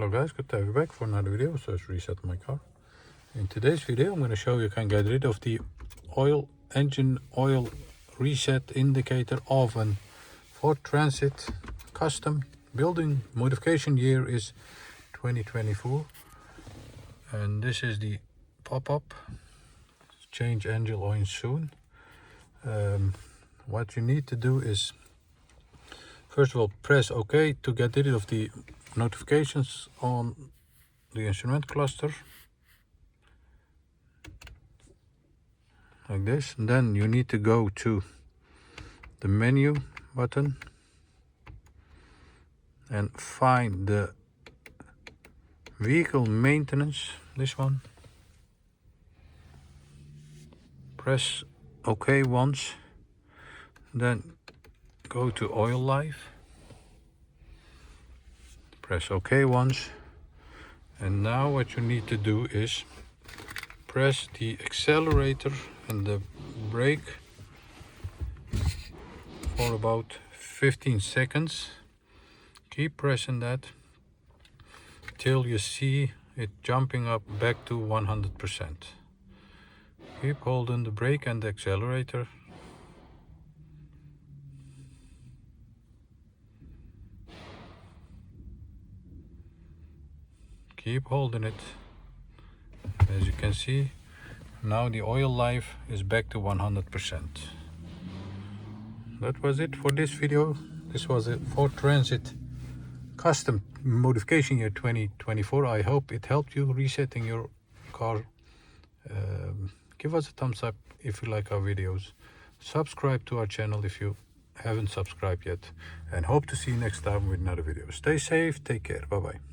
Hello guys, good to have you back for another video. So let's reset my car. In today's video I'm going to show you can get rid of the engine oil reset indicator of an Ford Transit custom building. Modification year is 2024 and this is the pop-up. Change engine oil soon. What you need to do is first of all press OK to get rid of the notifications on the instrument cluster like this, and then you need to go to the menu button and find the vehicle maintenance, this one. Press OK once, then go to oil life, press OK once, and now what you need to do is press the accelerator and the brake for about 15 seconds. Keep pressing that till you see it jumping up back to 100%. Keep holding the brake and the accelerator. Keep holding it. As you can see, now the oil life is back to 100%. That was it for this video. This was a Ford Transit custom modification year 2024. I hope it helped you resetting your car. Give us a thumbs up if you like our videos. Subscribe to our channel if you haven't subscribed yet, and hope to see you next time with another video. Stay safe, take care, bye bye.